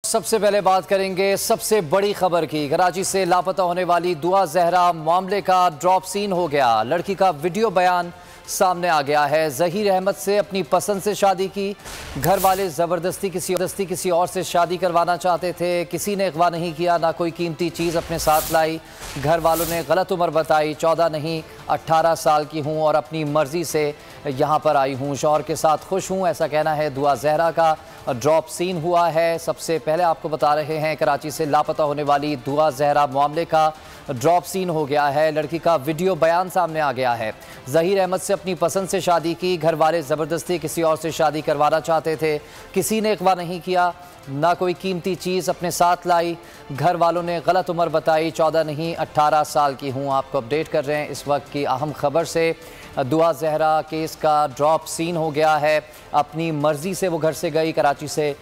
सबसे पहले बात करेंगे सबसे बड़ी खबर की। कराची से लापता होने वाली दुआ जहरा मामले का ड्रॉप सीन हो गया। लड़की का वीडियो बयान सामने आ गया है। जहीर अहमद से अपनी पसंद से शादी की। घर वाले ज़बरदस्ती किसी और से शादी करवाना चाहते थे। किसी ने अगवा नहीं किया, ना कोई कीमती चीज़ अपने साथ लाई। घर वालों ने गलत उम्र बताई, 14 नहीं 18 साल की हूँ और अपनी मर्ज़ी से यहाँ पर आई हूँ। शौहर के साथ खुश हूँ, ऐसा कहना है दुआ जहरा का। ड्रॉप सीन हुआ है। सबसे पहले आपको बता रहे हैं कराची से लापता होने वाली दुआ जहरा मामले का ड्रॉप सीन हो गया है। लड़की का वीडियो बयान सामने आ गया है। जहीर अहमद से अपनी पसंद से शादी की। घर वाले ज़बरदस्ती किसी और से शादी करवाना चाहते थे। किसी ने अगवा नहीं किया, ना कोई कीमती चीज़ अपने साथ लाई। घर वालों ने गलत उम्र बताई, 14 नहीं 18 साल की हूँ। आपको अपडेट कर रहे हैं इस वक्त की अहम खबर से। दुआ जहरा केस का ड्रॉप सीन हो गया है। अपनी मर्ज़ी से वो घर से गई। कराची से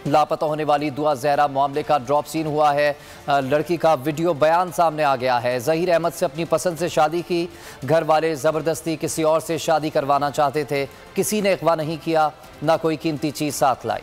लापता होने वाली दुआ जहरा मामले का ड्रॉप सीन हुआ है। लड़की का वीडियो बयान सामने आ गया है। जहीर अहमद से अपनी पसंद से शादी की। घर वाले ज़बरदस्ती किसी और से शादी करवाना चाहते थे। किसी ने अगवा नहीं किया, ना कोई कीमती चीज़ साथ लाई।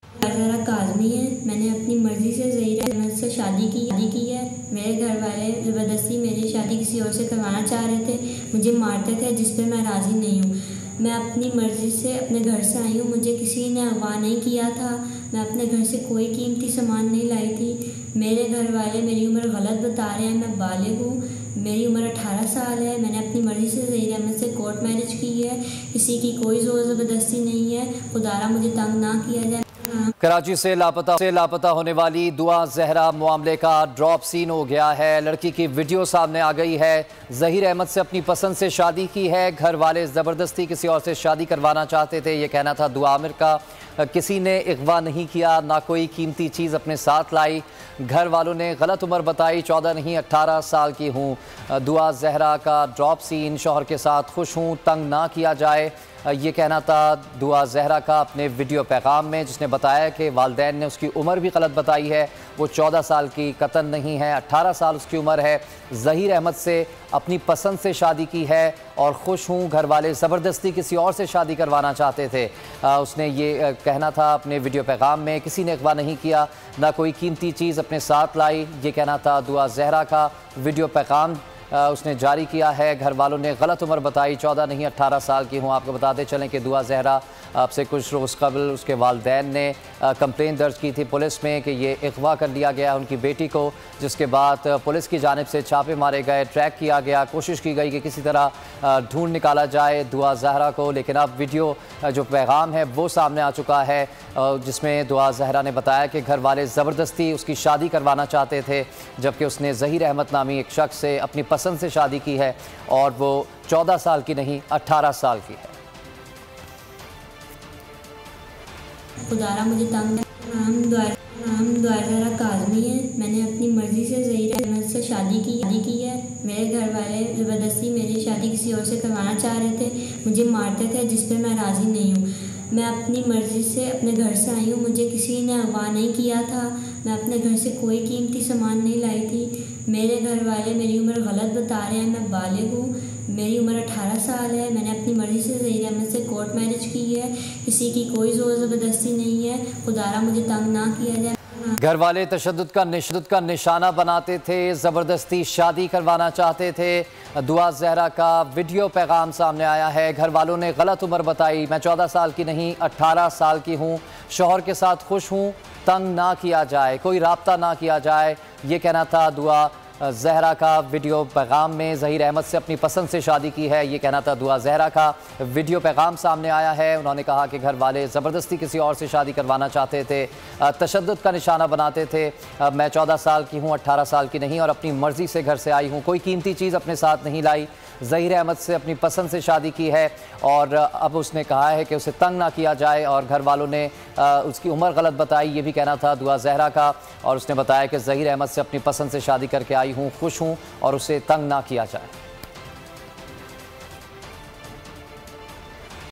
जहरा काज़मी है। मैंने अपनी मर्ज़ी से जहीर अहमद से शादी की है। मेरे घर वाले ज़बरदस्ती मेरी शादी किसी और से करवाना चाह रहे थे। मुझे मारते थे, जिस पे मैं राज़ी नहीं हूँ। मैं अपनी मर्ज़ी से अपने घर से आई हूँ। मुझे किसी ने अगवा नहीं किया था। मैं अपने घर से कोई कीमती सामान नहीं लाई थी। मेरे घर वाले मेरी उम्र गलत बता रहे हैं। मैं बालिग हूँ, मेरी उम्र 18 साल है। मैंने अपनी मर्ज़ी से जहीर अहमद से कोर्ट मैरिज की है। किसी की कोई ज़ोर ज़बरदस्ती नहीं है। खुदारा मुझे तंग ना किया जाए। कराची से लापता होने वाली दुआ जहरा मामले का ड्रॉप सीन हो गया है। लड़की की वीडियो सामने आ गई है। जहीर अहमद से अपनी पसंद से शादी की है। घर वाले ज़बरदस्ती किसी और से शादी करवाना चाहते थे, ये कहना था दुआ आमिर का। किसी ने अगवा नहीं किया, ना कोई कीमती चीज़ अपने साथ लाई। घर वालों ने गलत उम्र बताई, 14 नहीं 18 साल की हूँ। दुआ जहरा का ड्रॉप सीन। शौहर के साथ खुश हूँ, तंग ना किया जाए, ये कहना था दुआ जहरा का अपने वीडियो पैगाम में, जिसने बताया कि वालिदैन ने उसकी उम्र भी गलत बताई है। वो 14 साल की कतन नहीं है, 18 साल उसकी उम्र है। जहीर अहमद से अपनी पसंद से शादी की है और खुश हूँ। घर वाले ज़बरदस्ती किसी और से शादी करवाना चाहते थे। उसने ये कहना था अपने वीडियो पैगाम में। किसी ने अगवा नहीं किया, ना कोई कीमती चीज़ अपने साथ लाई, ये कहना था दुआ जहरा का। वीडियो पैगाम उसने जारी किया है। घर वालों ने गलत उम्र बताई, 14 नहीं 18 साल की हूँ। आपको बताते चलें कि दुआ जहरा आपसे कुछ रोज़ कबल उसके वालिदैन ने कंप्लेंट दर्ज की थी पुलिस में कि ये अगवा कर लिया गया उनकी बेटी को, जिसके बाद पुलिस की जानिब से छापे मारे गए, ट्रैक किया गया, कोशिश की गई कि किसी तरह ढूंढ निकाला जाए दुआ जहरा को। लेकिन अब वीडियो जो पैगाम है वो सामने आ चुका है, जिसमें दुआ जहरा ने बताया कि घर वाले ज़बरदस्ती उसकी शादी करवाना चाहते थे, जबकि उसने जहीर अहमद नामी एक शख्स से अपनी पसंद से शादी की है और वो 14 साल की नहीं 18 साल की है। खुदारा मुझे तंग नाम दुआ जहरा काज़मी है। मैंने अपनी मर्ज़ी से जहीर अहमद से शादी की है। मेरे घर वाले ज़बरदस्ती मेरी शादी किसी और से करवाना चाह रहे थे। मुझे मारते थे, जिस पे मैं राज़ी नहीं हूँ। मैं अपनी मर्ज़ी से अपने घर से आई हूँ। मुझे किसी ने अगवा नहीं किया था। मैं अपने घर से कोई कीमती सामान नहीं लाई थी। मेरे घर वाले मेरी उम्र गलत बता रहे हैं। मैं बालिग हूँ, मेरी उम्र 18 साल है। मैंने अपनी मर्ज़ी से जहीर अहमद से कोर्ट मैरिज की है। किसी की कोई ज़ोर ज़बरदस्ती नहीं है। खुदारा मुझे तंग ना किया जाए। घर वाले तशद्दुद का निशाना बनाते थे, ज़बरदस्ती शादी करवाना चाहते थे। दुआ जहरा का वीडियो पैगाम सामने आया है। घर वालों ने गलत उम्र बताई, मैं 14 साल की नहीं 18 साल की हूँ। शौहर के साथ खुश हूँ, तंग ना किया जाए, कोई राब्ता ना किया जाए, ये कहना था दुआ जहरा का वीडियो पैगाम में। जहीर अहमद से अपनी पसंद से शादी की है, ये कहना था दुआ जहरा का। वीडियो पैगाम सामने आया है। उन्होंने कहा कि घर वाले ज़बरदस्ती किसी और से शादी करवाना चाहते थे, तशद्दुद का निशाना बनाते थे। मैं 14 साल की हूँ, 18 साल की नहीं और अपनी मर्ज़ी से घर से आई हूँ। कोई कीमती चीज़ अपने साथ नहीं लाई। जहीर अहमद से अपनी पसंद से शादी की है और अब उसने कहा है कि उसे तंग ना किया जाए और घर वालों ने उसकी उम्र गलत बताई, ये भी कहना था दुआ जहरा का। और उसने बताया कि जहीर अहमद से अपनी पसंद से शादी करके आई हूँ, खुश हूँ और उसे तंग ना किया जाए।